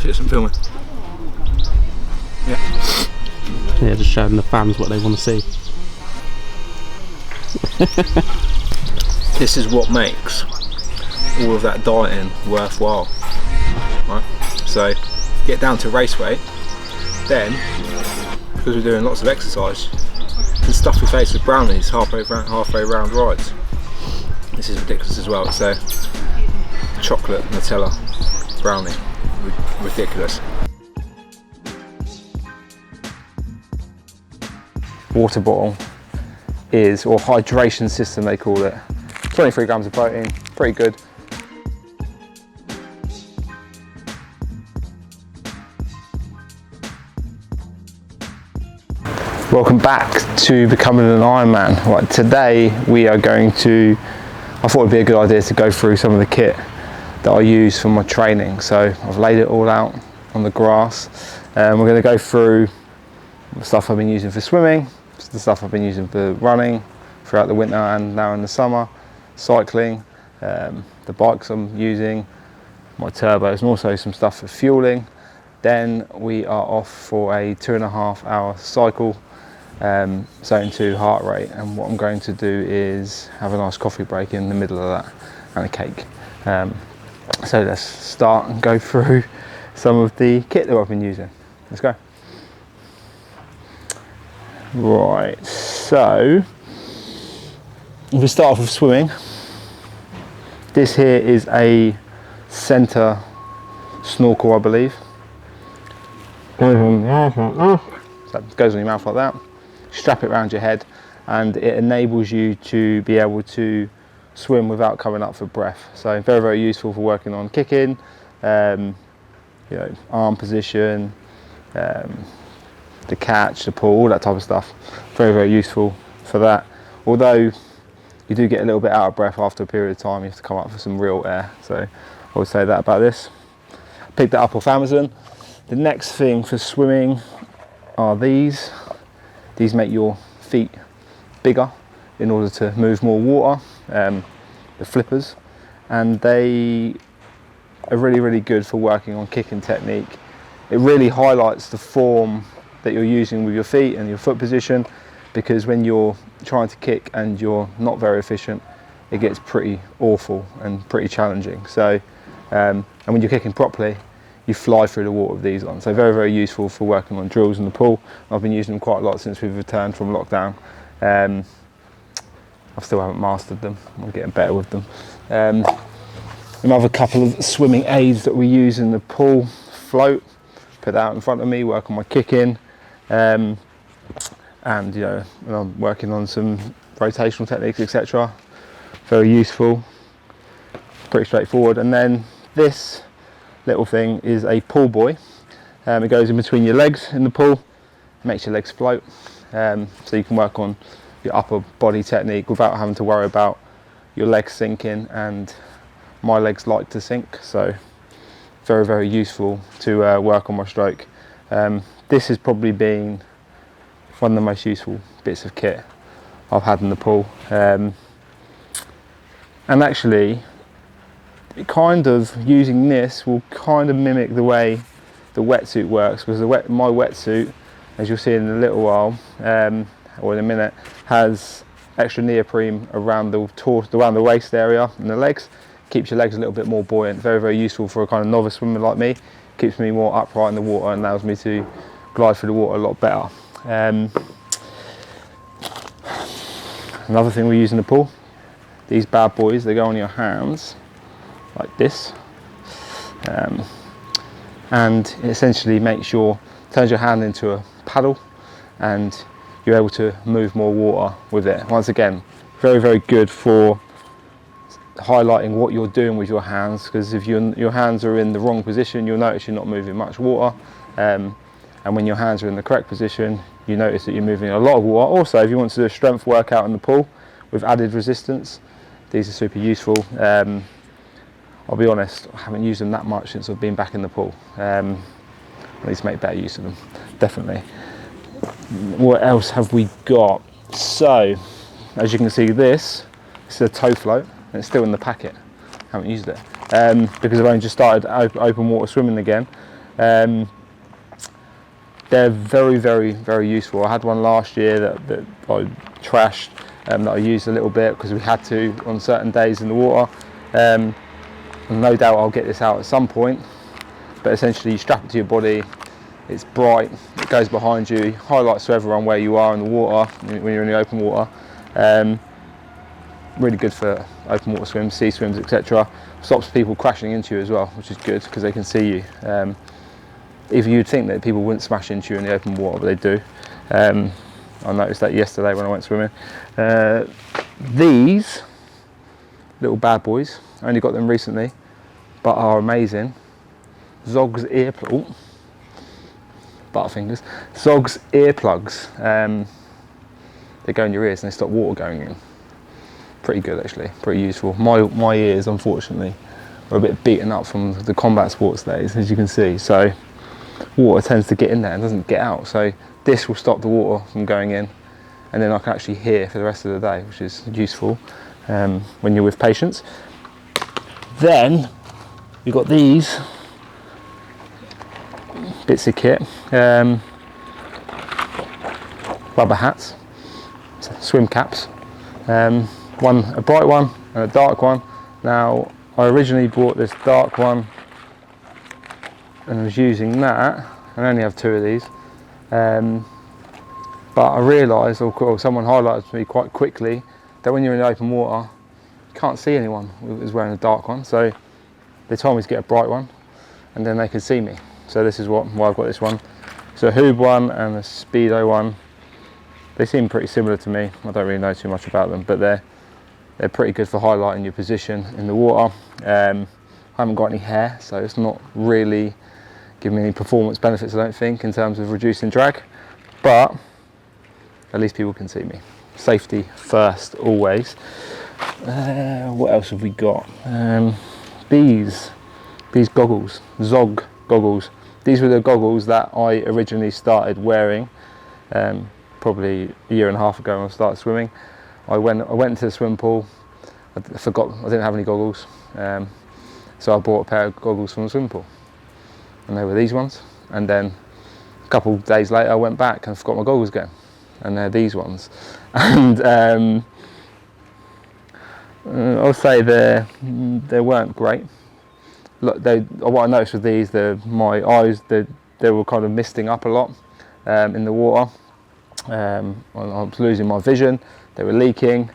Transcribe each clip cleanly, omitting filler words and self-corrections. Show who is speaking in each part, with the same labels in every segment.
Speaker 1: do some filming.
Speaker 2: Yeah, just showing the fans what they want to see.
Speaker 1: This is what makes all of that dieting worthwhile, right? So get down to race weight, then because we're doing lots of exercise, you can stuff your face with brownies halfway round rides. This is ridiculous as well. It's a chocolate Nutella brownie, ridiculous. Water bottle is, or hydration system they call it, 23 grams of protein, pretty good. Welcome back to becoming an Ironman. Right, today we are going to, I thought it'd be a good idea to go through some of the kit that I use for my training. So I've laid it all out on the grass. We're going to go through the stuff I've been using for swimming, the stuff I've been using for running throughout the winter and now in the summer, cycling, the bikes I'm using, my turbos, and also some stuff for fueling. Then we are off for a 2.5 hour cycle, zone 2 heart rate, and what I'm going to do is have a nice coffee break in the middle of that and a cake. So let's start and go through some of the kit that I've been using. Let's go. Right, so if we start off with swimming, this here is a centre snorkel, I believe. So it goes on your mouth like that. Strap it around your head, and it enables you to be able to swim without coming up for breath. So very, very useful for working on kicking, you know, arm position, the catch, the pull, all that type of stuff. Very, very useful for that. Although you do get a little bit out of breath after a period of time, you have to come up for some real air. So I would say that about this. Picked that up off Amazon. The next thing for swimming are these. These make your feet bigger in order to move more water, the flippers, and they are really, really good for working on kicking technique. It really highlights the form that you're using with your feet and your foot position, because when you're trying to kick and you're not very efficient, it gets pretty awful and pretty challenging. So, and when you're kicking properly, you fly through the water with these on. So very, very useful for working on drills in the pool. I've been using them quite a lot since we've returned from lockdown. I still haven't mastered them. I'm getting better with them. Another couple of swimming aids that we use in the pool: float, put that out in front of me, work on my kicking, and you know, when I'm working on some rotational techniques, etc. Very useful, pretty straightforward. And then this little thing is a pool buoy. It goes in between your legs in the pool, makes your legs float, so you can work on your upper body technique without having to worry about your legs sinking, and my legs like to sink, so very, very useful to work on my stroke. This has probably been one of the most useful bits of kit I've had in the pool, and actually kind of using this will kind of mimic the way the wetsuit works, because my wetsuit, as you'll see in a little while, or in a minute, has extra neoprene around the waist area and the legs. Keeps your legs a little bit more buoyant. Very, very useful for a kind of novice swimmer like me. Keeps me more upright in the water and allows me to glide through the water a lot better. Another thing we use in the pool, these bad boys, they go on your hands like this, and it essentially turns your hand into a paddle, and you're able to move more water with it. Once again, very, very good for highlighting what you're doing with your hands, because if your hands are in the wrong position, you'll notice you're not moving much water, and when your hands are in the correct position, you notice that you're moving a lot of water. Also, if you want to do a strength workout in the pool with added resistance, these are super useful. I'll be honest, I haven't used them that much since I've been back in the pool. I need to make better use of them, definitely. What else have we got? So, as you can see, this is a toe float, and it's still in the packet. I haven't used it because I've only just started open water swimming again. They're very, very, very useful. I had one last year that I trashed, that I used a little bit because we had to on certain days in the water. And no doubt I'll get this out at some point, but essentially you strap it to your body, it's bright, it goes behind you, highlights to everyone where you are in the water when you're in the open water. Really good for open water swims, sea swims, etc. Stops people crashing into you as well, which is good because they can see you. Even you'd think that people wouldn't smash into you in the open water, but they do. I noticed that yesterday when I went swimming. These little bad boys, I only got them recently, but are amazing. Zog's earplug, butterfingers. Zog's earplugs. They go in your ears and they stop water going in. Pretty good actually, pretty useful. My ears, unfortunately, are a bit beaten up from the combat sports days, as you can see. So water tends to get in there and doesn't get out. So this will stop the water from going in, and then I can actually hear for the rest of the day, which is useful when you're with patients. Then you've got these bits of kit, rubber hats, swim caps, a bright one and a dark one. Now I originally bought this dark one and I was using that. I only have 2 of these, but I realised, or someone highlighted to me quite quickly, that when you're in the open water you can't see anyone who's wearing a dark one, so they told me to get a bright one and then they could see me. So this is why I've got this one. So a Hoob one and a Speedo one. They seem pretty similar to me. I don't really know too much about them, but they're pretty good for highlighting your position in the water. I haven't got any hair, so it's not really giving me any performance benefits, I don't think, in terms of reducing drag, but at least people can see me. Safety first, always. What else have we got? These goggles, Zog goggles. These were the goggles that I originally started wearing probably a year and a half ago when I started swimming. I went into the swimming pool, I forgot I didn't have any goggles, so I bought a pair of goggles from the swimming pool, and they were these ones. And then a couple of days later I went back and forgot my goggles again, and they're these ones. And I'll say they weren't great. Look, what I noticed with these, my eyes, they were kind of misting up a lot in the water. I was losing my vision, they were leaking,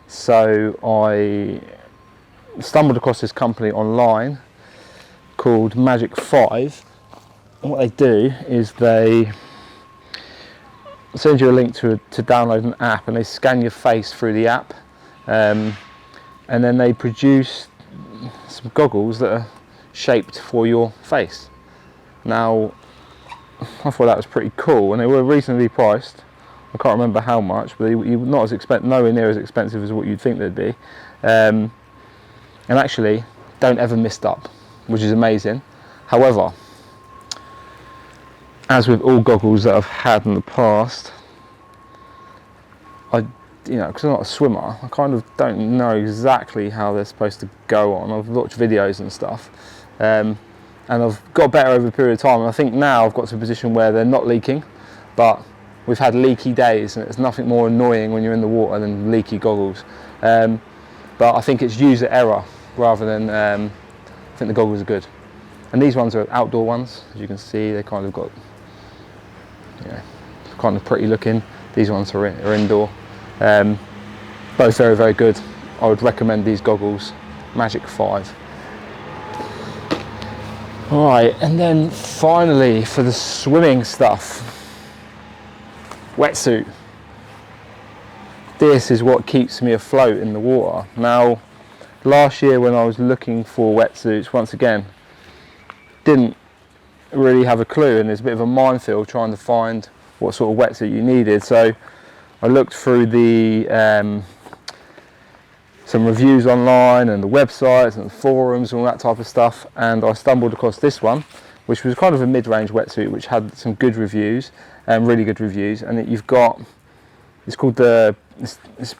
Speaker 1: so I stumbled across this company online called Magic 5, and what they do is they send you a link to download an app, and they scan your face through the app, and then they produce some goggles that are shaped for your face. Now I thought that was pretty cool, and they were reasonably priced. I can't remember how much, but you're not nowhere near as expensive as what you'd think they'd be, and actually don't ever mist up, which is amazing. However, as with all goggles that I've had in the past, because I'm not a swimmer, I kind of don't know exactly how they're supposed to go on. I've watched videos and stuff, and I've got better over a period of time, and I think now I've got to a position where they're not leaking, but we've had leaky days, and it's nothing more annoying when you're in the water than leaky goggles. But I think it's user error rather than, I think the goggles are good. And these ones are outdoor ones, as you can see. They kind of got, kind of pretty looking. These ones are indoor. Both very, very good. I would recommend these goggles, Magic 5. Alright, and then finally for the swimming stuff, Wetsuit. This is what keeps me afloat in the water. Now, last year when I was looking for wetsuits, once again, didn't really have a clue, and there's a bit of a minefield trying to find what sort of wetsuit you needed. So I looked through some reviews online and the websites and the forums and all that type of stuff, and I stumbled across this one, which was kind of a mid-range wetsuit which had some good reviews, really good reviews. And it's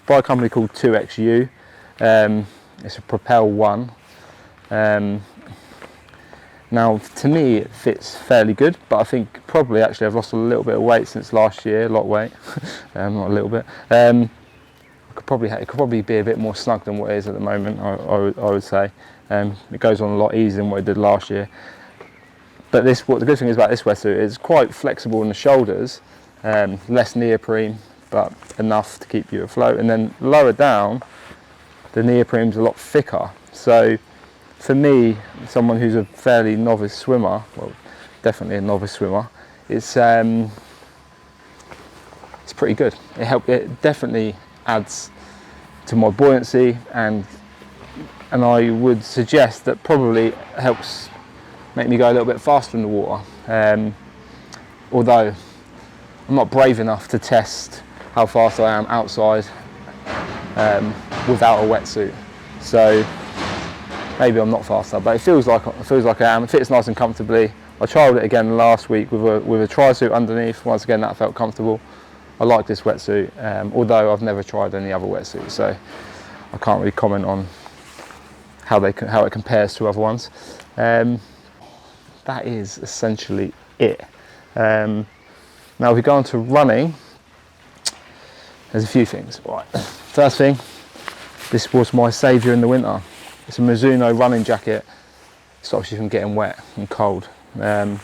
Speaker 1: by a company called 2XU. It's a Propel one, Now, to me, it fits fairly good, but I think probably actually I've lost a little bit of weight since last year, a lot of weight, not a little bit. It could probably be a bit more snug than what it is at the moment, I would say. It goes on a lot easier than what it did last year. But what the good thing is about this wetsuit is quite flexible in the shoulders, less neoprene, but enough to keep you afloat. And then lower down, the neoprene's a lot thicker. So for me, someone who's a fairly novice swimmer, well, definitely a novice swimmer, it's pretty good. It definitely adds to my buoyancy, and I would suggest that probably helps make me go a little bit faster in the water. Although I'm not brave enough to test how fast I am outside without a wetsuit. So maybe I'm not faster, but it feels like I am. It fits nice and comfortably. I trialled it again last week with a tri-suit underneath. Once again, that felt comfortable. I like this wetsuit, although I've never tried any other wetsuit, so I can't really comment on how it compares to other ones. That is essentially it. Now, if we go on to running, there's a few things. Right. First thing, this was my saviour in the winter. It's a Mizuno running jacket. It stops you from getting wet and cold. The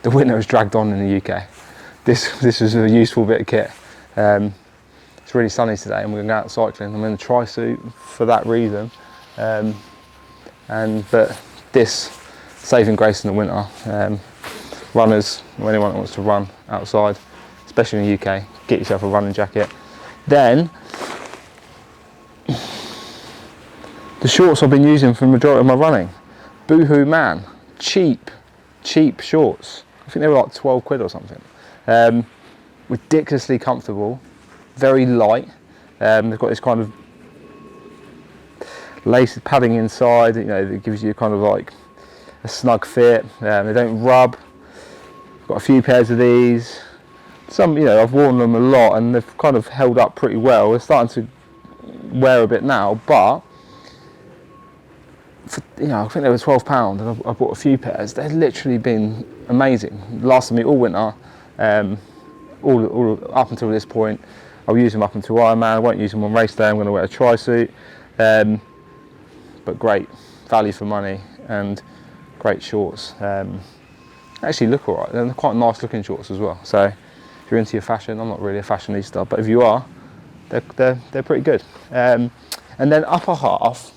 Speaker 1: winter has dragged on in the UK. This was a useful bit of kit. It's really sunny today and we're going out cycling. I'm in a tri-suit for that reason. But this saving grace in the winter. Runners, or anyone that wants to run outside, especially in the UK, get yourself a running jacket. Then the shorts I've been using for the majority of my running. Boohoo Man, cheap shorts. I think they were like 12 quid or something. Ridiculously comfortable, very light. They've got this kind of lace padding inside, that gives you kind of like a snug fit. They don't rub. I've got a few pairs of these. Some, I've worn them a lot and they've kind of held up pretty well. They're starting to wear a bit now, but I think they were £12 and I bought a few pairs. They've literally been amazing. Lasted me all winter, all up until this point. I'll use them up until Ironman. I won't use them on race day. I'm going to wear a tri-suit. But great value for money and great shorts. Actually look alright. They're quite nice looking shorts as well. So if you're into your fashion, I'm not really a fashionista, but if you are, they're pretty good. And then upper half,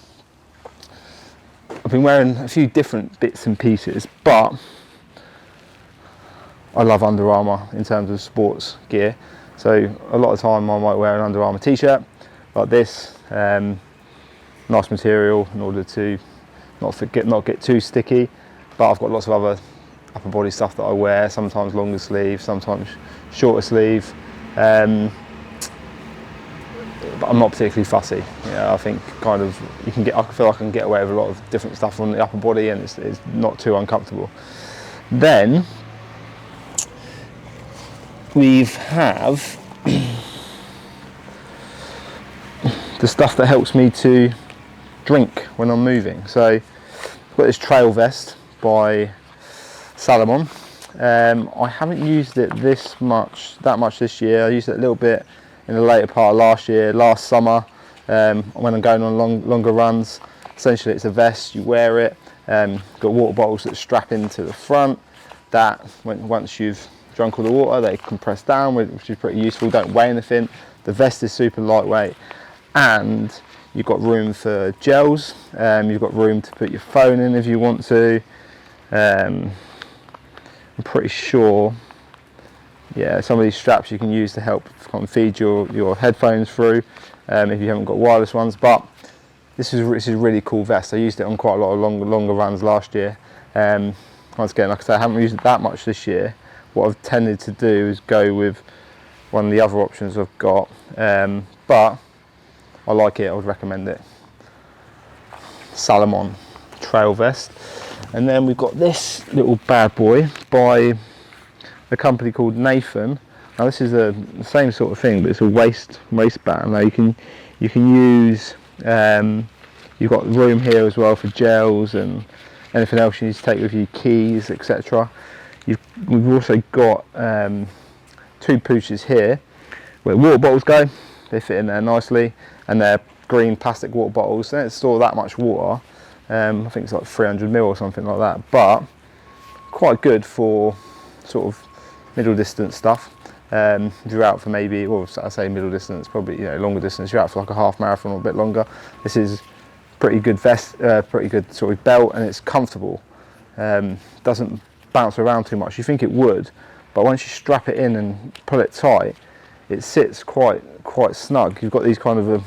Speaker 1: I've been wearing a few different bits and pieces, but I love Under Armour in terms of sports gear. So a lot of the time I might wear an Under Armour t-shirt like this. Nice material in order to not get too sticky. But I've got lots of other upper body stuff that I wear. Sometimes longer sleeve, sometimes shorter sleeve. But I'm not particularly fussy. I think I feel like I can get away with a lot of different stuff on the upper body, and it's not too uncomfortable. Then we have the stuff that helps me to drink when I'm moving. So I've got this trail vest by Salomon. I haven't used it that much this year. I used it a little bit in the later part of last summer, when I'm going on longer runs. Essentially it's a vest, you wear it, got water bottles that strap into the front, that once you've drunk all the water they compress down, which is pretty useful, don't weigh anything. The vest is super lightweight and you've got room for gels, you've got room to put your phone in if you want to. I'm pretty sure, some of these straps you can use to help kind of feed your headphones through if you haven't got wireless ones. But this is a really cool vest. I used it on quite a lot of longer runs last year. Once again, like I say, I haven't used it that much this year. What I've tended to do is go with one of the other options I've got, but I like it. I would recommend it. Salomon trail vest. And then we've got this little bad boy by a company called Nathan. Now this is the same sort of thing, but it's a waistband. Now you can use, you've got room here as well for gels and anything else you need to take with you, keys, etc. We've also got 2 pouches here where water bottles go. They fit in there nicely, and they're green plastic water bottles. They don't store that much water. I think it's like 300 ml or something like that, but quite good for sort of middle distance stuff. If you're out for maybe, well, I say middle distance, probably, you know, longer distance, you're out for like a half marathon or a bit longer, this is pretty good pretty good sort of belt, and it's comfortable. Doesn't bounce around too much. You think it would, but once you strap it in and pull it tight, it sits quite snug. You've got these kind of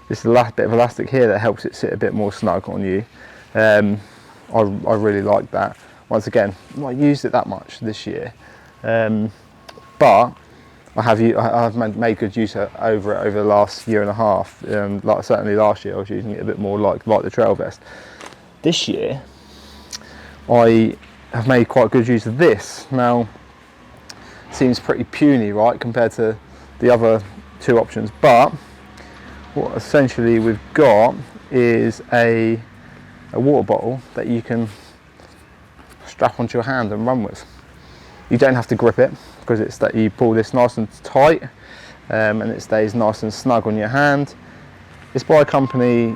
Speaker 1: this bit of elastic here that helps it sit a bit more snug on you. I really like that. Once again, I've not used it that much this year, but I've made good use over it over the last year and a half. Like certainly last year I was using it a bit more like the trail vest. This year I have made quite good use of this. Now, it seems pretty puny, right, compared to the other 2 options, but what essentially we've got is a water bottle that you can strap onto your hand and run with. You don't have to grip it, because it's that you pull this nice and tight, and it stays nice and snug on your hand. It's by a company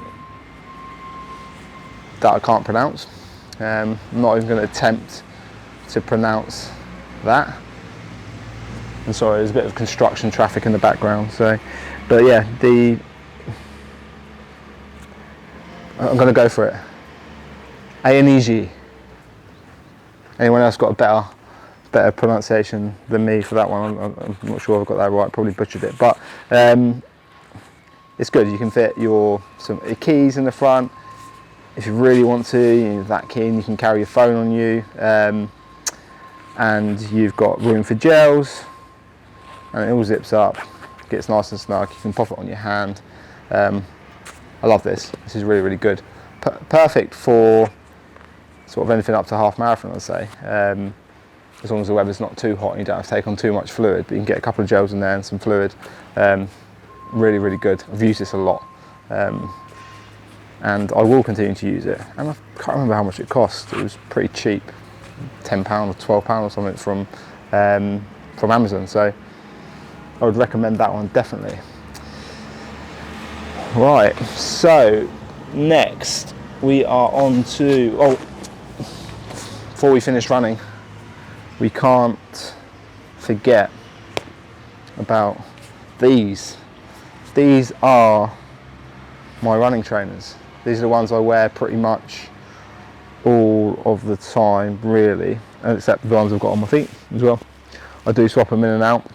Speaker 1: that I can't pronounce. I'm not even going to attempt to pronounce that. I'm sorry, there's a bit of construction traffic in the background. So, but yeah, I'm going to go for it. A-N-E-G. Anyone else got a better pronunciation than me for that one? I'm not sure I've got that right. Probably butchered it, but it's good. You can fit some keys in the front. If you really want to, you're that keen, you can carry your phone on you, and you've got room for gels, and it all zips up, gets nice and snug. You can pop it on your hand. I love this. This is really, really good. Perfect for sort of anything up to half marathon, I'd say. As long as the weather's not too hot and you don't have to take on too much fluid, but you can get a couple of gels in there and some fluid. Really, really good. I've used this a lot. And I will continue to use it. And I can't remember how much it cost. It was pretty cheap, £10 or £12 or something from Amazon. So I would recommend that one definitely. Right, so next we are on to, before we finish running, we can't forget about these. These are my running trainers. These are the ones I wear pretty much all of the time, really, except the ones I've got on my feet as well. I do swap them in and out.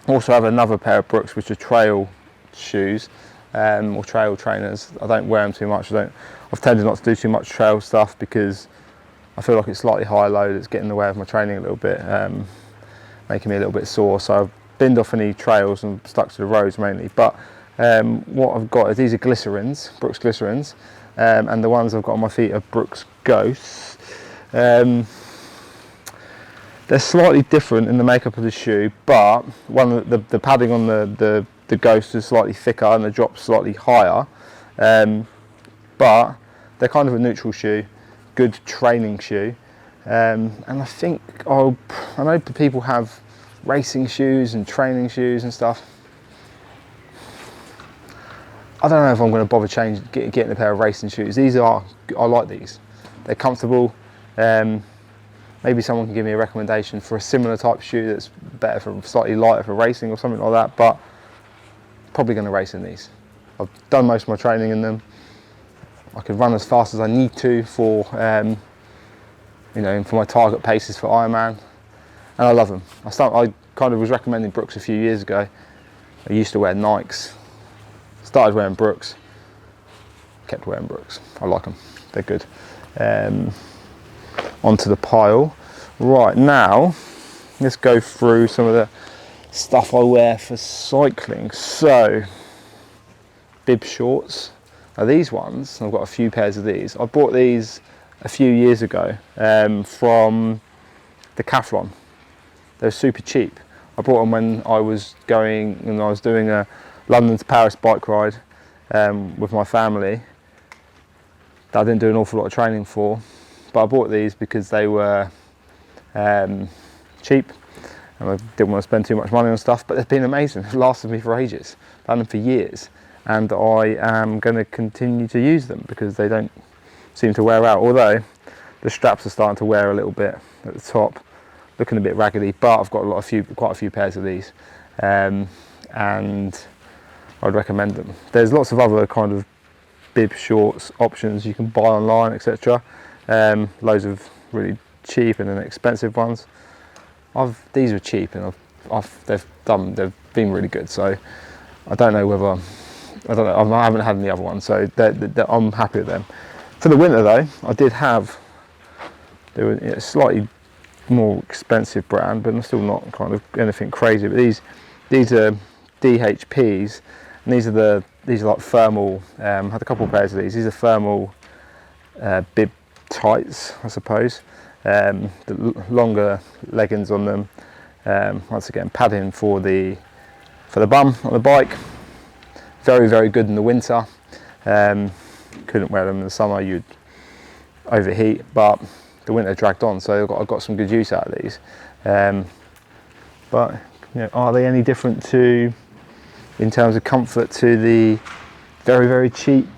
Speaker 1: Also have another pair of Brooks, which are trail shoes, or trail trainers. I don't wear them too much. I've tended not to do too much trail stuff because I feel like it's slightly high load. It's getting in the way of my training a little bit, making me a little bit sore. So I've binned off any trails and stuck to the roads mainly. But what I've got is these are glycerins, Brooks glycerins, and the ones I've got on my feet are Brooks Ghosts. They're slightly different in the makeup of the shoe, but the padding on the Ghost is slightly thicker and the drop's slightly higher, but they're kind of a neutral shoe, good training shoe, and I think I know people have racing shoes and training shoes and stuff. I don't know if I'm going to bother getting a pair of racing shoes. I like these. They're comfortable. Maybe someone can give me a recommendation for a similar type of shoe that's better, slightly lighter for racing or something like that, but probably going to race in these. I've done most of my training in them. I can run as fast as I need to for my target paces for Ironman, and I love them. I kind of was recommending Brooks a few years ago. I used to wear Nikes. Started wearing Brooks, kept wearing Brooks. I like them, they're good. Onto the pile. Right, now let's go through some of the stuff I wear for cycling. So, bib shorts. Now these ones, I've got a few pairs of these. I bought these a few years ago from Decathlon. They're super cheap. I bought them when I was doing a London to Paris bike ride with my family that I didn't do an awful lot of training for. but I bought these because they were cheap, and I didn't want to spend too much money on stuff, but they've been amazing. They've lasted me for ages. I've done them for years, and I am going to continue to use them because they don't seem to wear out, although the straps are starting to wear a little bit at the top, looking a bit raggedy, but I've got quite a few pairs of these, and I'd recommend them. There's lots of other kind of bib shorts options you can buy online, etc. Loads of really cheap and inexpensive ones. These are cheap, and they've been really good. So I don't know. I haven't had any other ones, so I'm happy with them. For the winter though, I did have. They were a slightly more expensive brand, but still not kind of anything crazy. But these are DHPs, and these are like thermal. I had a couple of pairs of these. These are thermal bib tights, I suppose. The longer leggings on them. Once again, padding for the bum on the bike. Very, very good in the winter. Couldn't wear them in the summer, you'd overheat, but the winter dragged on, so I got some good use out of these. But are they any different in terms of comfort to the very, very cheap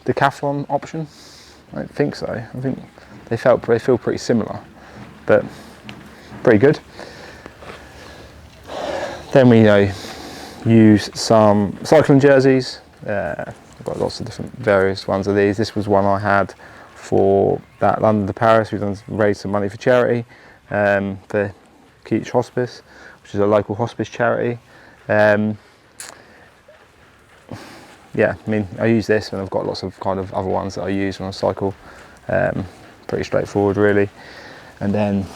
Speaker 1: Decathlon option? I don't think so. I think they feel pretty similar, but pretty good. Then we use some cycling jerseys. I've got lots of different various ones of these. This was one I had for that London to Paris. We've raised some money for charity, for Keach Hospice, which is a local hospice charity. Yeah, I mean, I use this, and I've got lots of kind of other ones that I use when I cycle. Pretty straightforward, really. And then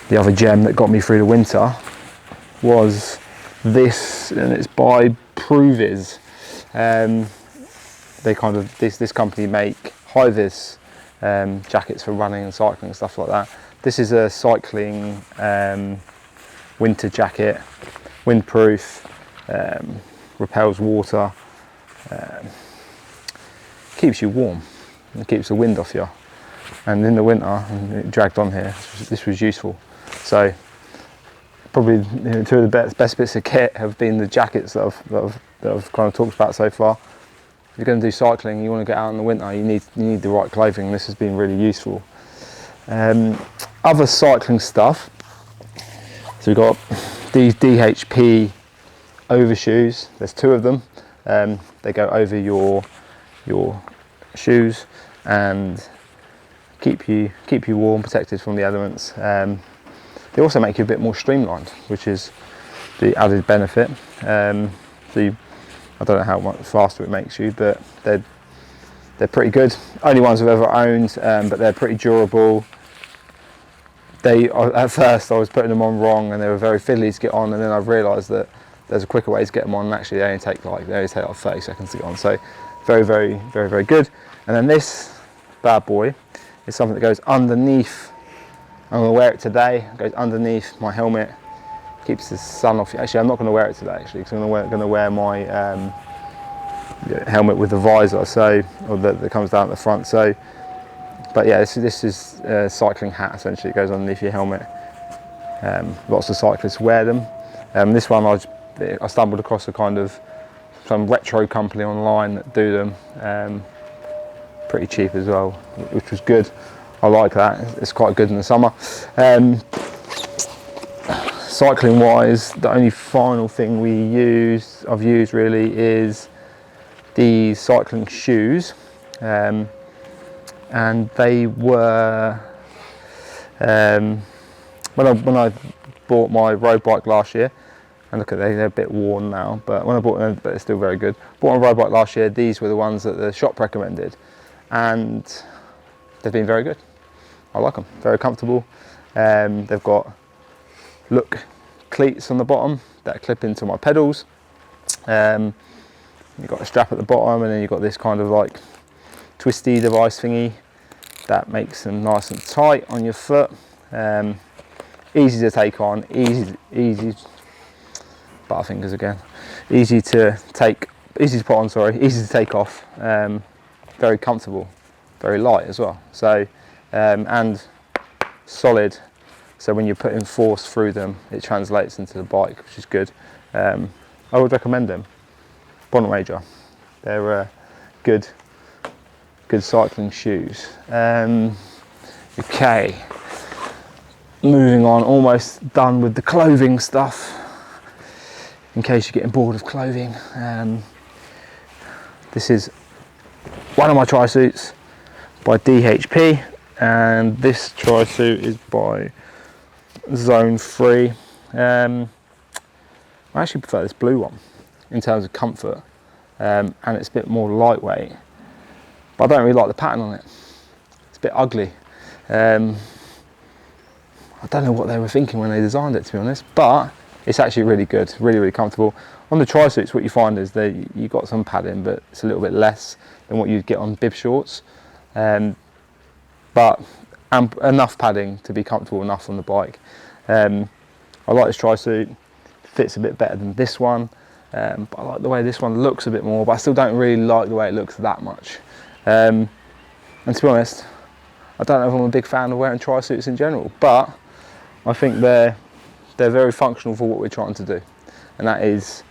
Speaker 1: the other gem that got me through the winter was this, and it's by Proviz. They kind of this company make high-vis jackets for running and cycling and stuff like that. This is a cycling winter jacket, windproof, repels water, keeps you warm and keeps the wind off you. And in the winter, and it dragged on here, this was useful. So probably two of the best bits of kit have been the jackets that I've kind of talked about so far. If you're going to do cycling, you want to get out in the winter, you need the right clothing. This has been really useful. Other cycling stuff. So we've got these Dhp Overshoes. There's two of them. They go over your shoes and keep you warm, protected from the elements. They also make you a bit more streamlined, which is the added benefit. I don't know how much faster it makes you, but they're pretty good. Only ones I've ever owned, but they're pretty durable. At first I was putting them on wrong, and they were very fiddly to get on, and then I've realised that there's a quicker way to get them on, and actually they only take like 30 seconds to get on. So very, very, very, very good. And then this bad boy is something that goes underneath. I'm going to wear it today. It goes underneath my helmet, keeps the sun off you. Actually, I'm not going to wear it today, actually, because I'm going to wear my helmet with the visor, that comes down at the front. So, but yeah, this is a cycling hat, essentially. It goes underneath your helmet. Lots of cyclists wear them. This one I stumbled across some retro company online that do them. Pretty cheap as well, which was good. I like that. It's quite good in the summer. Cycling wise, the only final thing I've used really is the cycling shoes, and they were when I bought my road bike last year. And look at they're a bit worn now, but when I bought them, they're still very good. Bought my road bike last year. These were the ones that the shop recommended, and they've been very good. I like them. Very comfortable. They've got cleats on the bottom that clip into my pedals. You've got a strap at the bottom, and then you've got this kind of like twisty device thingy that makes them nice and tight on your foot. Easy to take on, easy Butterfingers again. Easy to put on, sorry, easy to take off. Don't very comfortable, very light as well. So and solid. So when you're putting force through them, it translates into the bike, which is good. I would recommend them. Bonnet Major. They're good cycling shoes. Okay, moving on, almost done with the clothing stuff. In case you're getting bored of clothing, this is one of my tri-suits by DHP, and this tri-suit is by Zone 3. I actually prefer this blue one in terms of comfort, and it's a bit more lightweight, but I don't really like the pattern on it. It's a bit ugly. I don't know what they were thinking when they designed it, to be honest, but it's actually really good, really comfortable. On the tri-suits, what you find is that you got some padding, but it's a little bit less than what you'd get on bib shorts, but enough padding to be comfortable enough on the bike. I like this tri-suit. Fits a bit better than this one, but I like the way this one looks a bit more, but I still don't really like the way it looks that much. And to be honest, I don't know if I'm a big fan of wearing tri-suits in general, but I think they're very functional for what we're trying to do, and that is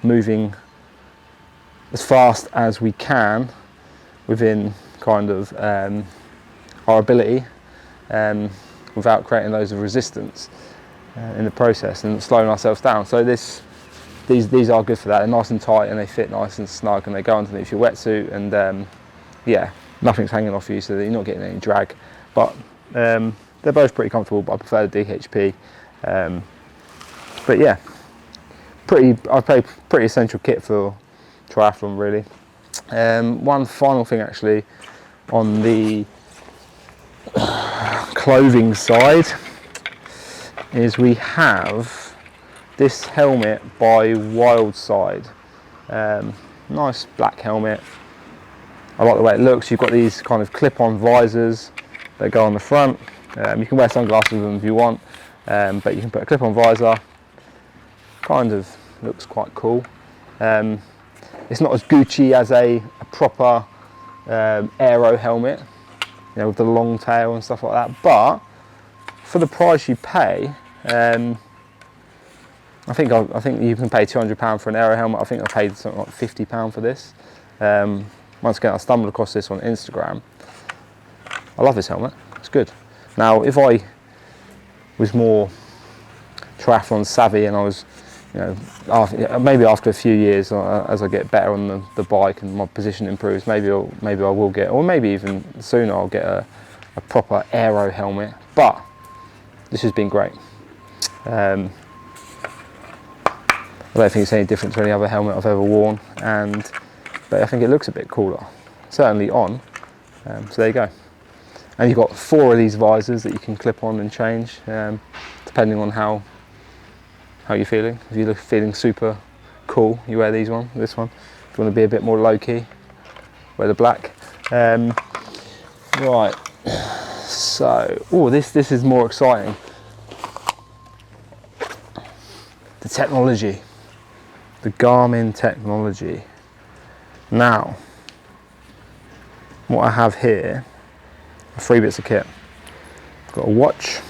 Speaker 1: moving as fast as we can within kind of our ability, without creating loads of resistance in the process and slowing ourselves down. So these are good for that. They're nice and tight and they fit nice and snug, and they go underneath your wetsuit, and yeah, nothing's hanging off you, so that you're not getting any drag. But they're both pretty comfortable, but I prefer the DHP. But yeah, I'd say pretty essential kit for triathlon, really. One final thing actually on the clothing side is we have this helmet by Wildside. Nice black helmet. I like the way it looks. You've got these kind of clip-on visors that go on the front. You can wear sunglasses with them if you want, but you can put a clip-on visor. Kind of looks quite cool. It's not as Gucci as a proper aero helmet, you know, with the long tail and stuff like that, but for the price you pay, I think you can pay £200 for an aero helmet. I think I paid something like £50 for this. Once again, I stumbled across this on Instagram. I love this helmet, it's good. Now, if I was more triathlon savvy and I was, you know, maybe after a few years, as I get better on the bike and my position improves, maybe I will get, or maybe even sooner, I'll get a proper aero helmet. But this has been great. I don't think it's any different to any other helmet I've ever worn, but I think it looks a bit cooler, certainly on. So there you go. And you've got 4 of these visors that you can clip on and change, depending on how you're feeling. If you're feeling super cool, you wear this one. If you want to be a bit more low-key, wear the black. Right, so, this is more exciting. The technology, the Garmin technology. Now, what I have here are 3 bits of kit. I've got a watch.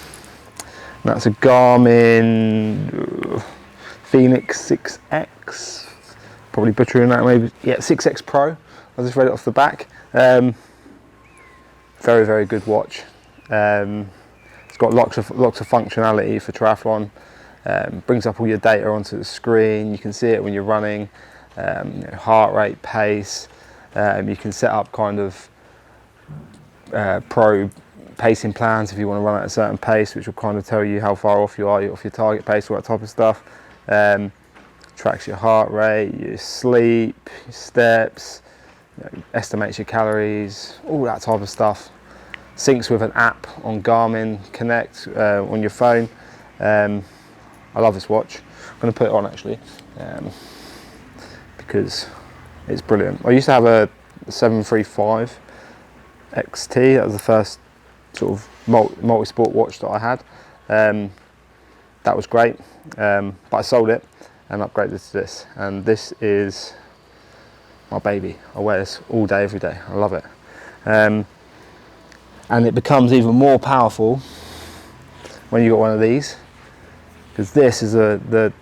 Speaker 1: That's a Garmin Fenix 6X, probably butchering that, maybe, yeah, 6X Pro. I just read it off the back. Very good watch. It's got lots of functionality for triathlon. Brings up all your data onto the screen. You can see it when you're running, heart rate, pace. You can set up kind of pro pacing plans if you want to run at a certain pace, which will kind of tell you how far off you are off your target pace, all that type of stuff. Tracks your heart rate, your sleep, your steps, estimates your calories, all that type of stuff. Syncs with an app on Garmin Connect on your phone. I love this watch. I'm going to put it on actually, because it's brilliant. I used to have a 735 XT. That was the first sort of multi-sport watch that I had. That was great, but I sold it and upgraded to this, and this is my baby. I wear this all day, every day. I love it. And it becomes even more powerful when you got one of these, because this is it's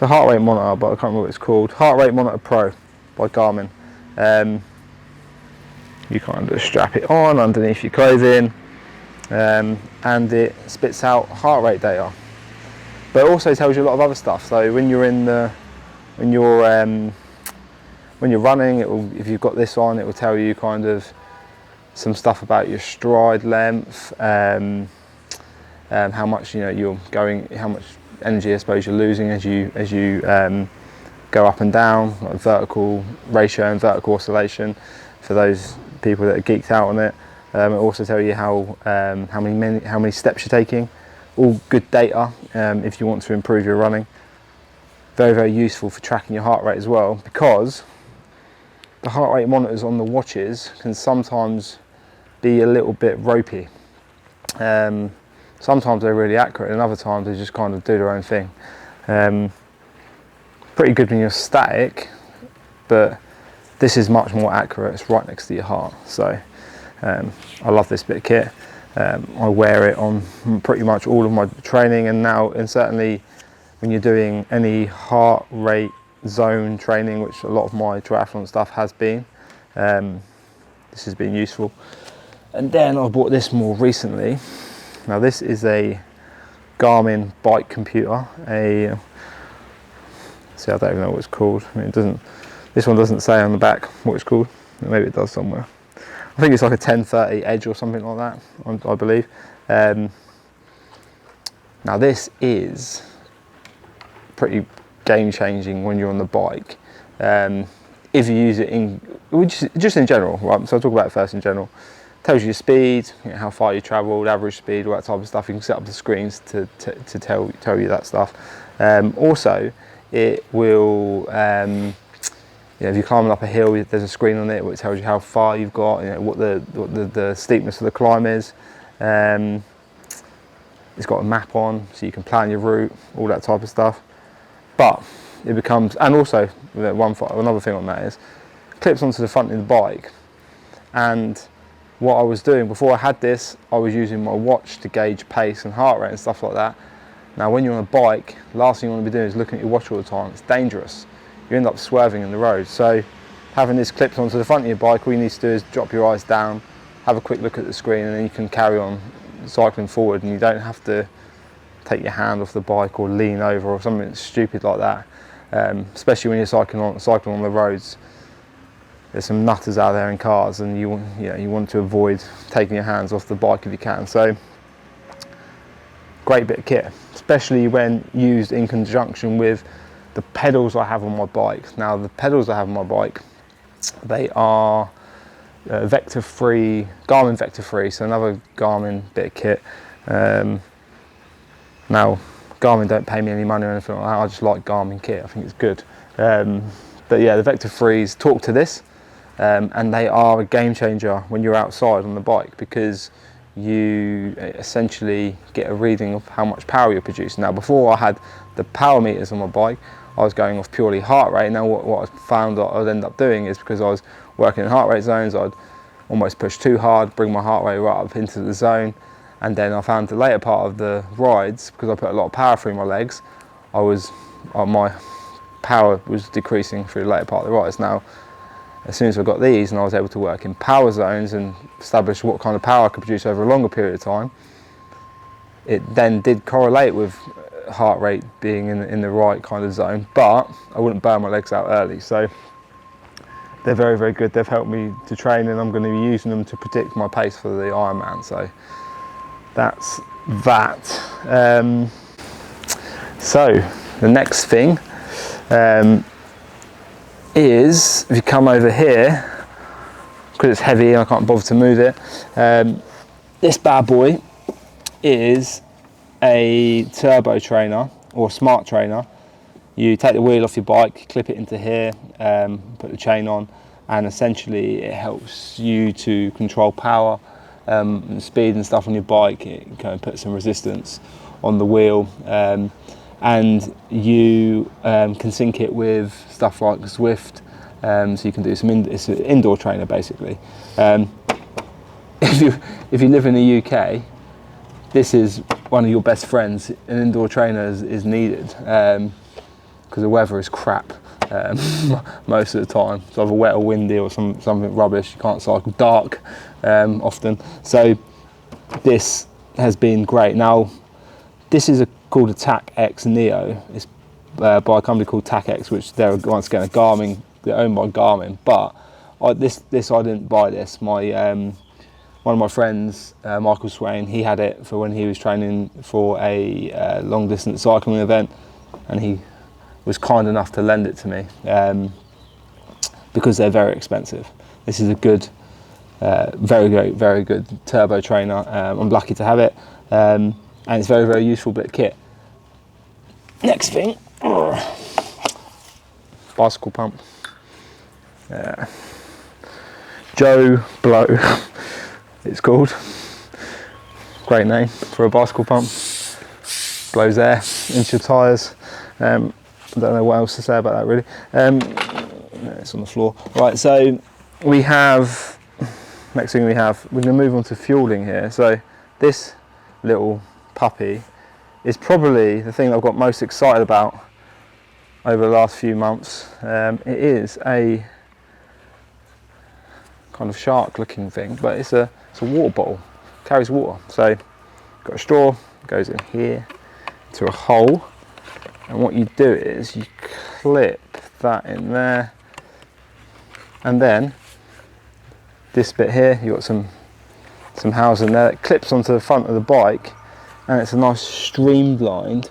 Speaker 1: a heart rate monitor, but I can't remember what it's called. Heart Rate Monitor Pro by Garmin. You kind of strap it on underneath your clothing, and it spits out heart rate data. But it also tells you a lot of other stuff. So when you're running, if you've got this on, it will tell you kind of some stuff about your stride length, how much you're going, how much energy I suppose you're losing as you go up and down, like vertical ratio and vertical oscillation. For those people that are geeked out on it, it also tell you how many steps you're taking. All good data if you want to improve your running. Very, very useful for tracking your heart rate as well, because the heart rate monitors on the watches can sometimes be a little bit ropey. Sometimes they're really accurate, and other times they just kind of do their own thing. Pretty good when you're static, but this is much more accurate. It's right next to your heart. So I love this bit of kit. I wear it on pretty much all of my training, and certainly when you're doing any heart rate zone training, which a lot of my triathlon stuff has been, this has been useful. And then I bought this more recently. Now this is a Garmin bike computer. I don't even know what it's called. I mean, this one doesn't say on the back what it's called. Maybe it does somewhere. I think it's like a 1030 Edge or something like that, I believe. Now this is pretty game changing when you're on the bike. If you use it just in general, right? So I'll talk about it first in general. Tells you your speed, how far you travelled, average speed, all that type of stuff. You can set up the screens to tell you that stuff. Also, it will, if you're climbing up a hill, there's a screen on it which tells you how far you've got, what the steepness of the climb is. It's got a map on, so you can plan your route, all that type of stuff. But it becomes, and also another thing on that is, it clips onto the front of the bike. And what I was doing before I had this, I was using my watch to gauge pace and heart rate and stuff like that. Now when you're on a bike, last thing you want to be doing is looking at your watch all the time. It's dangerous. You end up swerving in the road. So having this clipped onto the front of your bike, all you need to do is drop your eyes down, have a quick look at the screen, and then you can carry on cycling forward, and you don't have to take your hand off the bike or lean over or something stupid like that. Especially when you're cycling on the roads. There's some nutters out there in cars, and you want to avoid taking your hands off the bike if you can. So great bit of kit, especially when used in conjunction with the pedals I have on my bike. Now the pedals I have on my bike, they are vector-free, Garmin vector-free, so another Garmin bit of kit. Now Garmin don't pay me any money or anything like that. I just like Garmin kit. I think it's good. But yeah, the vector-frees talk to this. And they are a game changer when you're outside on the bike, because you essentially get a reading of how much power you're producing. Now before I had the power meters on my bike, I was going off purely heart rate. Now what I found that I'd end up doing is, because I was working in heart rate zones, I'd almost push too hard, bring my heart rate right up into the zone, and then I found the later part of the rides, because I put a lot of power through my legs, my power was decreasing through the later part of the rides. Now as soon as I got these and I was able to work in power zones and establish what kind of power I could produce over a longer period of time, it then did correlate with heart rate being in the right kind of zone, but I wouldn't burn my legs out early. So they're very, very good. They've helped me to train, and I'm going to be using them to predict my pace for the Ironman. So that's that. So the next thing is, if you come over here, because it's heavy and I can't bother to move it, this bad boy is a turbo trainer or smart trainer. You take the wheel off your bike, clip it into here, put the chain on, and essentially it helps you to control power and speed and stuff on your bike. It kind of puts some resistance on the wheel, and you can sync it with stuff like Zwift So you can do it's an indoor trainer basically. If you live in the UK, this is one of your best friends. An indoor trainer is needed because the weather is crap most of the time. It's either wet or windy or something rubbish. You can't cycle dark often. So this has been great. Now this is called a TAC X Neo. It's by a company called TAC X, which they're once again a Garmin. They're owned by Garmin. But I didn't buy this. One of my friends, Michael Swain, he had it for when he was training for a long distance cycling event, and he was kind enough to lend it to me because they're very expensive. This is a good, very good turbo trainer. I'm lucky to have it, and it's very useful bit of kit. Next thing, bicycle pump. Joe Blow. It's called. Great name for a bicycle pump. Blows air into your tyres. I don't know what else to say about that really. It's on the floor. Right, so we have, next thing we're going to move on to fueling here. So this little puppy is probably the thing I've got most excited about over the last few months. It is a kind of shark looking thing, but it's a water bottle, carries water. So got a straw, goes in here to a hole, and what you do is you clip that in there, and then this bit here, you've got some housing there that clips onto the front of the bike, and it's a nice streamlined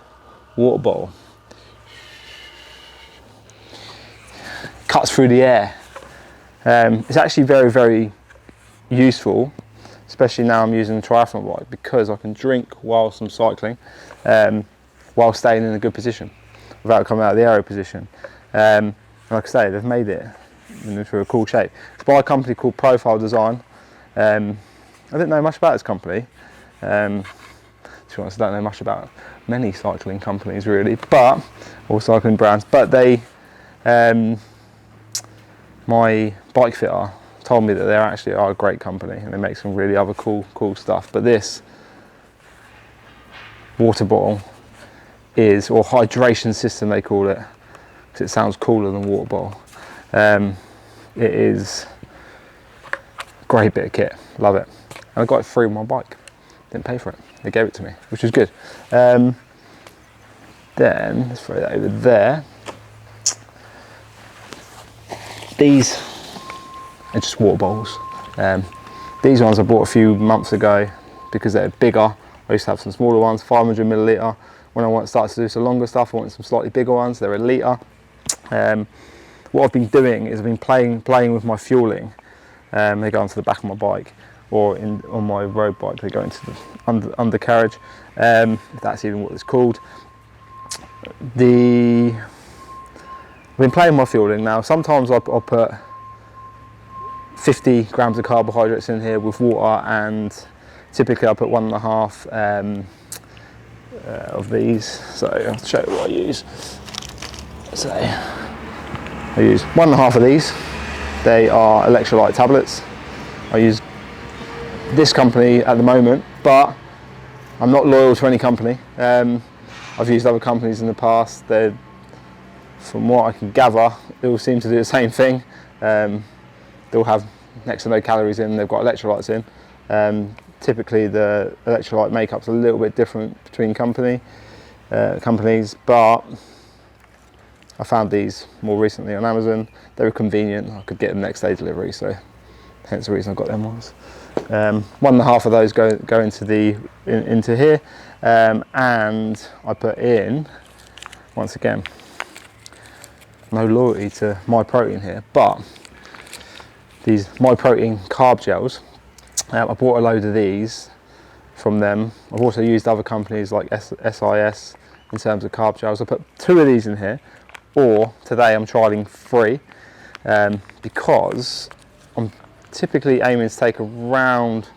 Speaker 1: water bottle. Cuts through the air. It's actually very useful, especially now I'm using a triathlon bike, because I can drink whilst I'm cycling, while staying in a good position without coming out of the aero position. And like I say, they've made it into a cool shape. It's by a company called Profile Design. I didn't know much about this company. To be honest, I don't know much about many cycling companies really, but or cycling brands. But they, my bike fitter told me that they actually are a great company and they make some really other cool stuff. But this water bottle is, or hydration system they call it, because it sounds cooler than water bottle. It is a great bit of kit, love it. And I got it free on my bike, didn't pay for it, they gave it to me, which was good. Then, let's throw that over there. These are just water bottles. These ones I bought a few months ago because they're bigger. I used to have some smaller ones, 500 milliliter. When I started to do some longer stuff, I wanted some slightly bigger ones. They're a litre. What I've been doing is I've been playing with my fueling. They go onto the back of my bike, or on my road bike they go into the undercarriage, if that's even what it's called. I've been playing my fueling now. Sometimes I'll put 50 grams of carbohydrates in here with water, and typically I'll put 1.5 of these. So I'll show you what I use. So I use 1.5 of these. They are Electrolyte Tablets. I use this company at the moment, but I'm not loyal to any company. I've used other companies in the past. They're, from what I can gather, they all seem to do the same thing. They'll have next to no calories in, they've got electrolytes in. Typically the electrolyte makeup's a little bit different between companies, but I found these more recently on Amazon. They were convenient, I could get them next day delivery, so hence the reason I got them ones. 1.5 of those go into here, and I put in, once again, no loyalty to My Protein here, but these My Protein carb gels. I bought a load of these from them. I've also used other companies like SIS in terms of carb gels. I put 2 of these in here, or today I'm trialing 3, because I'm typically aiming to take around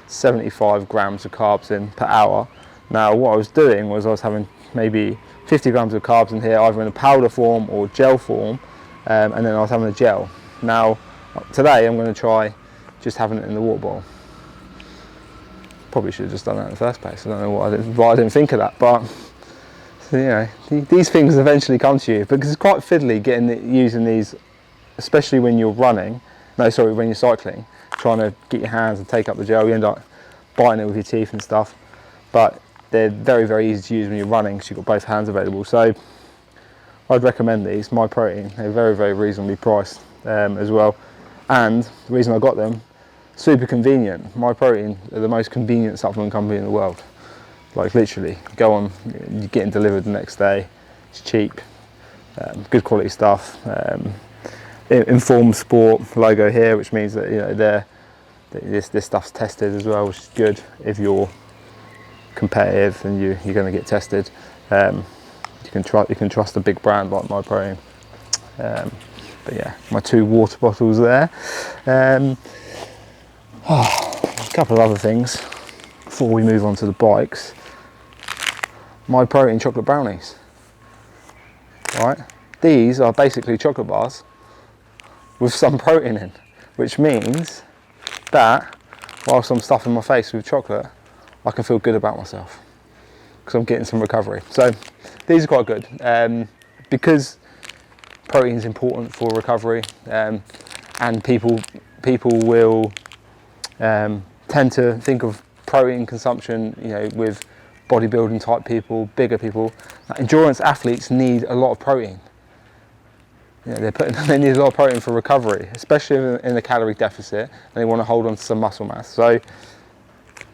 Speaker 1: 75 grams of carbs in per hour. Now what I was doing was I was having maybe 50 grams of carbs in here, either in a powder form or gel form, and then I was having a gel. Now today I'm going to try just having it in the water bottle. Probably should have just done that in the first place. I don't know why I didn't think of that, but you know, these things eventually come to you, because it's quite fiddly using these, especially when you're running. No, sorry, when you're cycling, trying to get your hands and take up the gel. You end up biting it with your teeth and stuff. But they're very, very easy to use when you're running, because you've got both hands available. So I'd recommend these. My Protein, they're very, very reasonably priced as well. And the reason I got them, super convenient. My Protein are the most convenient supplement company in the world. Like literally, go on, you're getting delivered the next day. It's cheap, good quality stuff. Informed Sport logo here, which means that, you know, this stuff's tested as well, which is good if you're competitive and you're going to get tested. You can trust a big brand like My Protein. But yeah, my 2 water bottles there. A couple of other things before we move on to the bikes. My Protein chocolate brownies. Right, these are basically chocolate bars with some protein in, which means that whilst I'm stuffing my face with chocolate, I can feel good about myself because I'm getting some recovery. So these are quite good because protein is important for recovery, and people will tend to think of protein consumption, you know, with bodybuilding type people, bigger people. Endurance athletes need a lot of protein. You know, they need a lot of protein for recovery, especially in a calorie deficit, and they want to hold on to some muscle mass. So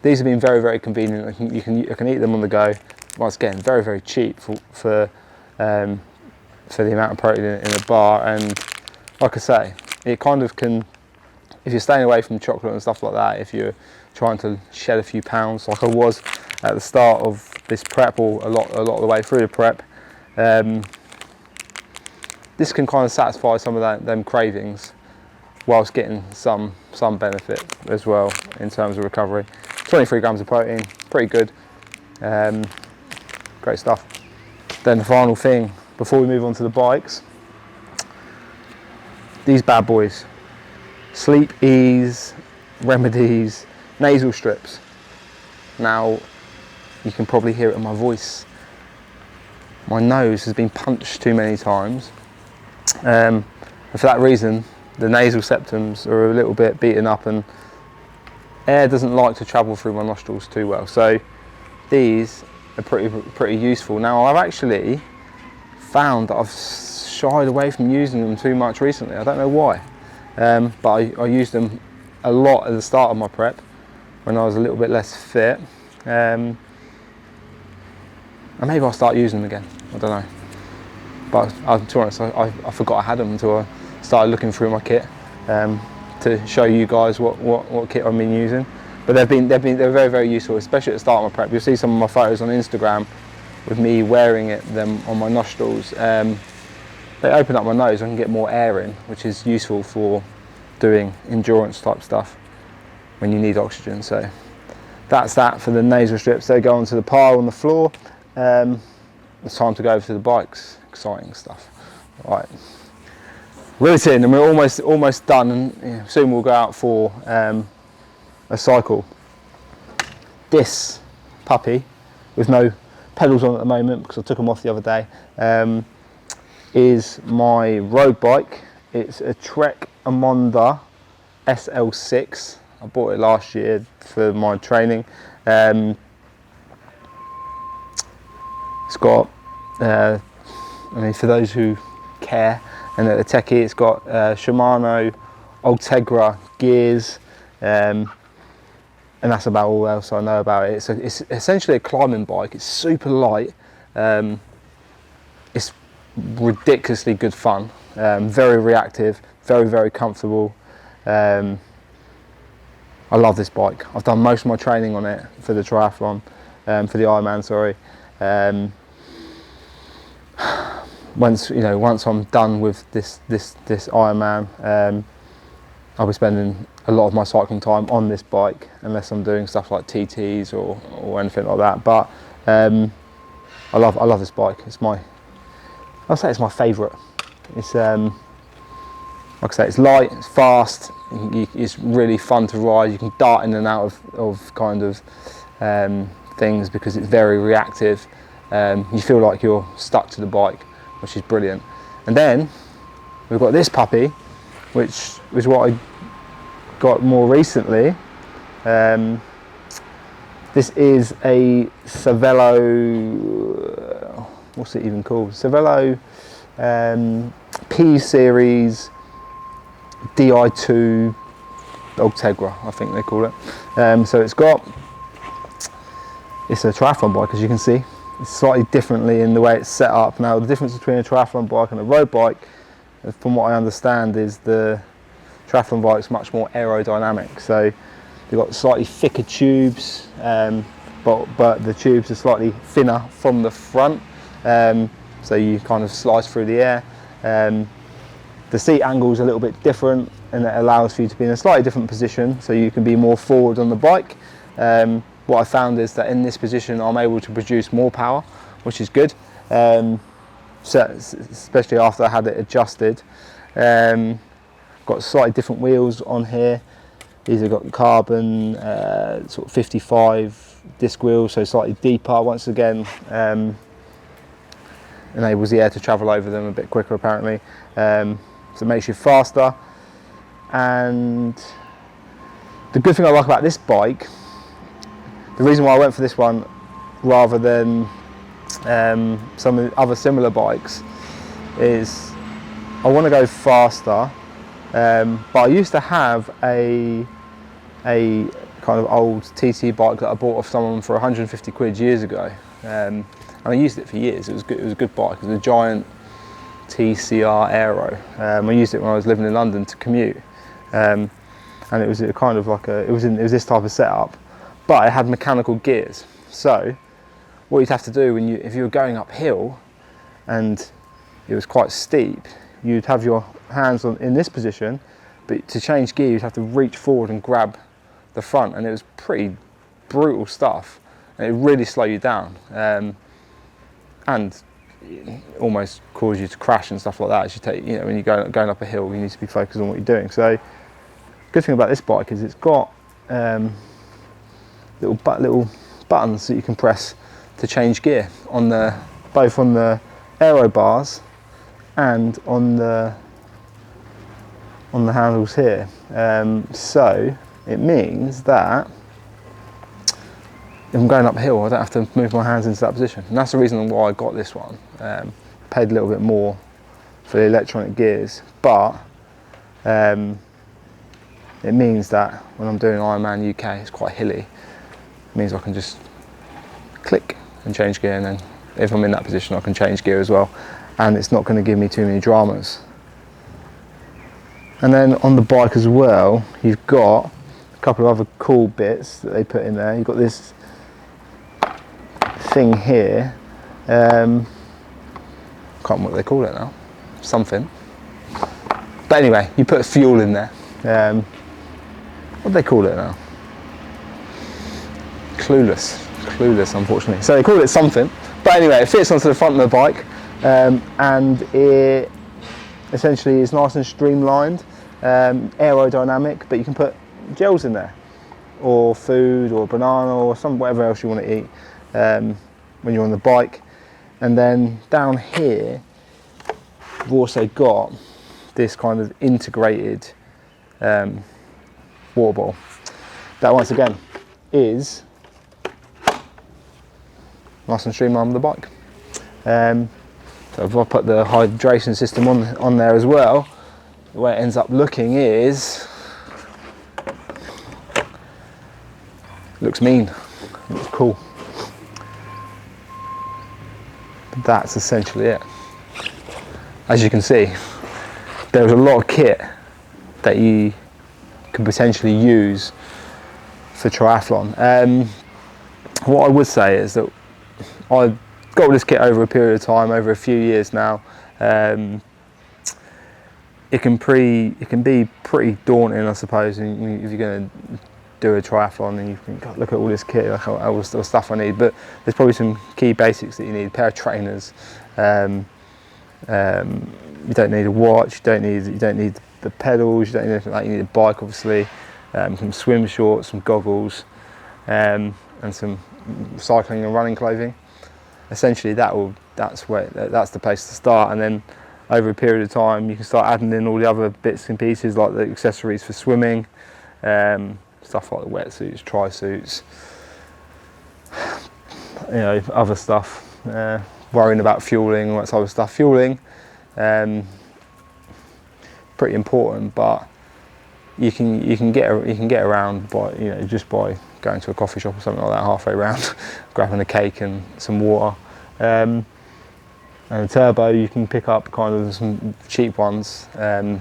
Speaker 1: these have been very, very convenient. You can eat them on the go. Once again, very, very cheap for the amount of protein in a bar. And like I say, it kind of can, if you're staying away from chocolate and stuff like that, if you're trying to shed a few pounds, like I was at the start of this prep, or a lot of the way through the prep, this can kind of satisfy some of them cravings, whilst getting some benefit as well in terms of recovery. 23 grams of protein, pretty good. Great stuff. Then the final thing before we move on to the bikes, these bad boys, Sleep Ease Remedies nasal strips. Now you can probably hear it in my voice. My nose has been punched too many times, and for that reason the nasal septums are a little bit beaten up, and air doesn't like to travel through my nostrils too well. So these are pretty useful. Now I've actually found that I've shied away from using them too much recently. I don't know why, but I used them a lot at the start of my prep when I was a little bit less fit, and maybe I'll start using them again. I don't know, but to be honest, I forgot I had them until I started looking through my kit to show you guys what kit I've been using. But they're very, very useful, especially at the start of my prep. You'll see some of my photos on Instagram with me wearing them on my nostrils. They open up my nose, I can get more air in, which is useful for doing endurance type stuff when you need oxygen. So that's that for the nasal strips. They go onto the pile on the floor. It's time to go over to the bikes. Exciting stuff. Right, riveting, and we're almost done, and soon we'll go out for a cycle. This puppy, with no pedals on at the moment because I took them off the other day, is my road bike. It's a Trek Amonda SL6. I bought it last year for my training. It's got, I mean, for those who care and are techie, it's got Shimano Ultegra gears, and that's about all else I know about it. It's essentially a climbing bike. It's super light. It's ridiculously good fun. Very reactive, very, very comfortable. I love this bike. I've done most of my training on it for the triathlon, for the Ironman, sorry. Once I'm done with this Ironman, I'll be spending a lot of my cycling time on this bike, unless I'm doing stuff like TTs or anything like that. But I love this bike. I'll say it's my favourite. It's like I say, it's light, it's fast, it's really fun to ride. You can dart in and out of kind of things because it's very reactive. You feel like you're stuck to the bike, which is brilliant. And then we've got this puppy, which was what I got more recently. This is a Cervelo, what's it even called? Cervelo P Series Di2 Ultegra, I think they call it. So it's a triathlon bike, as you can see. It's slightly differently in the way it's set up. Now, the difference between a triathlon bike and a road bike, from what I understand, is the triathlon bike's much more aerodynamic. So they've got slightly thicker tubes, but the tubes are slightly thinner from the front, so you kind of slice through the air. The seat angle is a little bit different, and it allows for you to be in a slightly different position, so you can be more forward on the bike. What I found is that in this position I'm able to produce more power, which is good, so especially after I had it adjusted. Got slightly different wheels on here. These have got carbon sort of 55 disc wheels, so slightly deeper. Once again, enables the air to travel over them a bit quicker apparently, so it makes you faster. And the good thing I like about this bike, the reason why I went for this one rather than some of the other similar bikes, is I want to go faster, but I used to have a kind of old TT bike that I bought off someone for 150 quid years ago, and I used it for years. It was good. It was a good bike. It was a giant TCR Aero. I used it when I was living in London to commute, and it was a kind of like it was this type of setup, but it had mechanical gears. So what you'd have to do if you were going uphill and it was quite steep, you'd have your hands in this position, but to change gear you'd have to reach forward and grab the front, and it was pretty brutal stuff, and it really slowed you down, and almost cause you to crash and stuff like that. As you take, when you're going up a hill, you need to be focused on what you're doing. So good thing about this bike is it's got little buttons that you can press to change gear on both on the aero bars and on the handles here. So it means that if I'm going uphill, I don't have to move my hands into that position, and that's the reason why I got this one. Paid a little bit more for the electronic gears, but it means that when I'm doing Ironman UK, it's quite hilly. It means I can just click and change gear, and then if I'm in that position I can change gear as well, and it's not going to give me too many dramas. And then on the bike as well, you've got a couple of other cool bits that they put in there. You've got this thing here, can't remember what they call it now, something, but anyway, you put fuel in there. What do they call it now? Clueless unfortunately. So they call it something, but anyway, it fits onto the front of the bike, and it essentially is nice and streamlined, aerodynamic, but you can put gels in there, or food, or banana, or whatever else you want to eat when you're on the bike. And then down here we've also got this kind of integrated water bottle that once again is nice and streamlined on the bike. So if I put the hydration system on there as well, the way it ends up looking is, looks mean, looks cool. But that's essentially it. As you can see, there's a lot of kit that you can potentially use for triathlon. What I would say is that I've got this kit over a period of time, over a few years now. It can be pretty daunting, I suppose, if you're going to do a triathlon and you think, God, look at all this kit, like all the stuff I need. But there's probably some key basics that you need: a pair of trainers. You don't need a watch. You don't need the pedals, you don't need anything like, you need a bike obviously, some swim shorts, some goggles, and some cycling and running clothing. Essentially that's the place to start, and then over a period of time you can start adding in all the other bits and pieces like the accessories for swimming, stuff like the wetsuits, tri-suits, you know, other stuff, worrying about fueling, all that type of stuff. Fueling, pretty important, but you can get around by, you know, just by going to a coffee shop or something like that halfway around, grabbing a cake and some water. And a turbo, you can pick up kind of some cheap ones that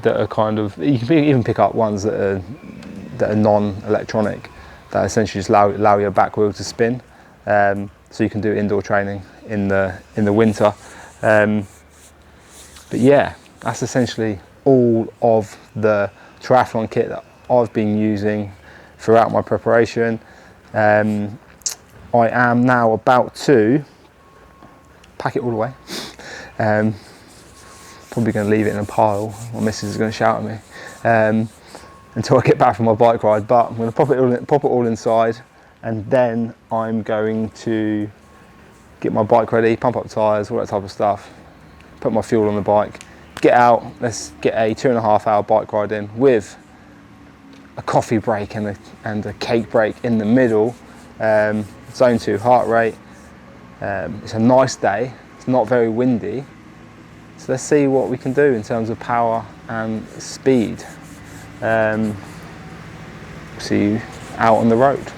Speaker 1: are kind of, you can even pick up ones that are non-electronic, that essentially just allow your back wheel to spin, so you can do indoor training in the winter. But yeah, that's essentially all of the triathlon kit that I've been using throughout my preparation. I am now about to pack it all away. Probably going to leave it in a pile. My missus is going to shout at me until I get back from my bike ride. But I'm going to pop it all inside, and then I'm going to get my bike ready, pump up tyres, all that type of stuff. Put my fuel on the bike, get out. Let's get a 2.5 hour bike ride in with a coffee break and a cake break in the middle. Zone 2 heart rate. It's a nice day, it's not very windy, so let's see what we can do in terms of power and speed. See you out on the road.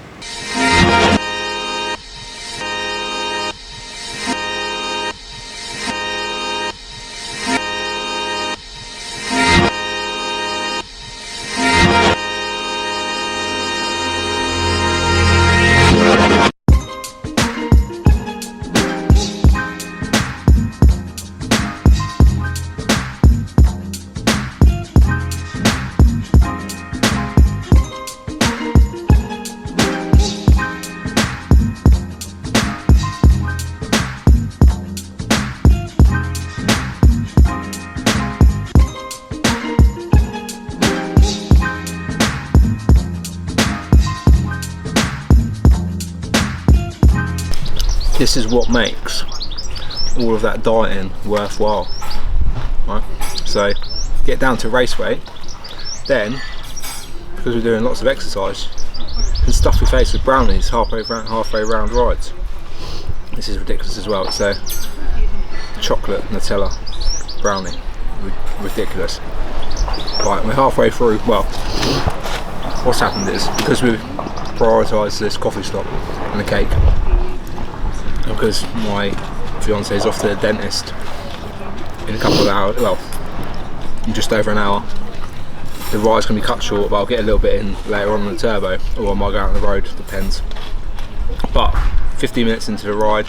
Speaker 1: This is what makes all of that dieting worthwhile, right? So get down to race weight, then because we're doing lots of exercise, you can stuff your face with brownies halfway round rides. This is ridiculous as well. It's a chocolate Nutella brownie, ridiculous. Right, we're halfway through. Well, what's happened is, because we've prioritised this coffee stop and the cake, because my fiance is off to the dentist in a couple of hours, well, in just over an hour, the ride's going to be cut short, but I'll get a little bit in later on the turbo, or I might go out on the road, depends. But 15 minutes into the ride,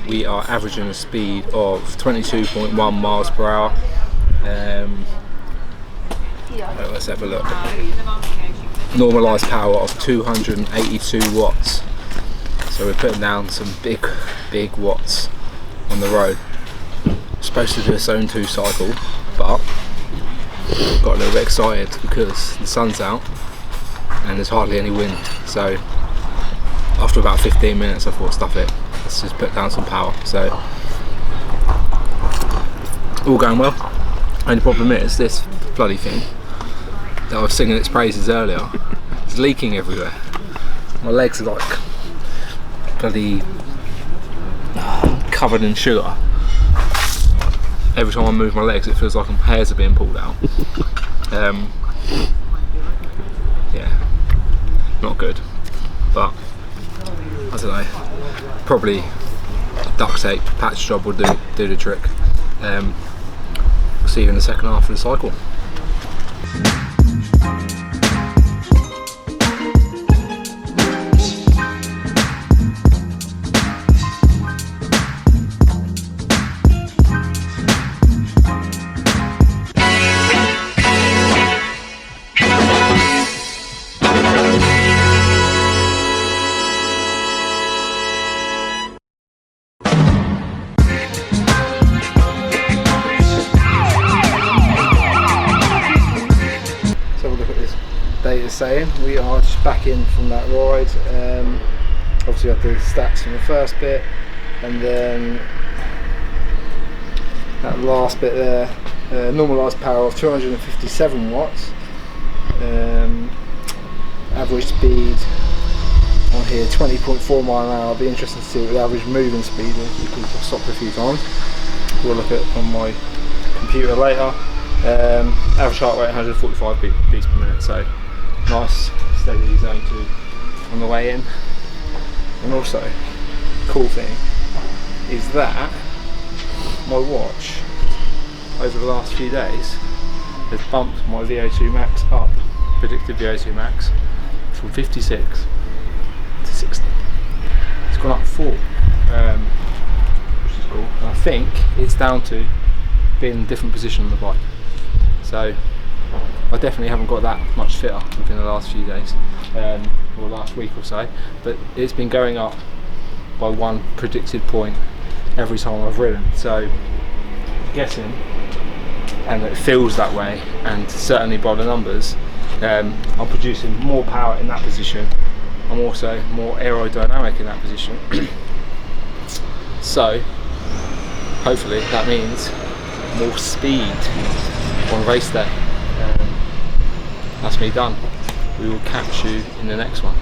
Speaker 1: we are averaging a speed of 22.1 miles per hour. Let's have a look. Normalised power of 282 watts. So we're putting down some big watts on the road. Supposed to do a zone 2 cycle, but got a little bit excited because the sun's out and there's hardly any wind. So after about 15 minutes I thought, stuff it, let's just put down some power. So all going well. Only problem is this bloody thing that I was singing its praises earlier, it's leaking everywhere. My legs are like bloody covered in sugar. Every time I move my legs it feels like hairs are being pulled out. Yeah, not good, but I don't know, probably duct tape, patch job will do the trick. See you in the second half of the cycle. saying, we are just back in from that ride. Obviously I had the stats from the first bit, and then that last bit there, normalised power of 257 watts, average speed on here 20.4 mile an hour. It'll be interesting to see what the average moving speed is, because I've stopped a few times. We'll look at on my computer later. Average heart rate 145 beats per minute, so nice steady zone 2 on the way in. And also, cool thing is that my watch over the last few days has bumped my VO2 max up, predicted VO2 max, from 56 to 60. It's gone up 4, which is cool. And I think it's down to being in a different position on the bike. So I definitely haven't got that much fitter within the last few days, or last week or so, but it's been going up by 1 predicted point every time I've ridden. So I'm guessing, and it feels that way, and certainly by the numbers, I'm producing more power in that position. I'm also more aerodynamic in that position. So hopefully that means more speed on race day. That's me done. We will catch you in the next one.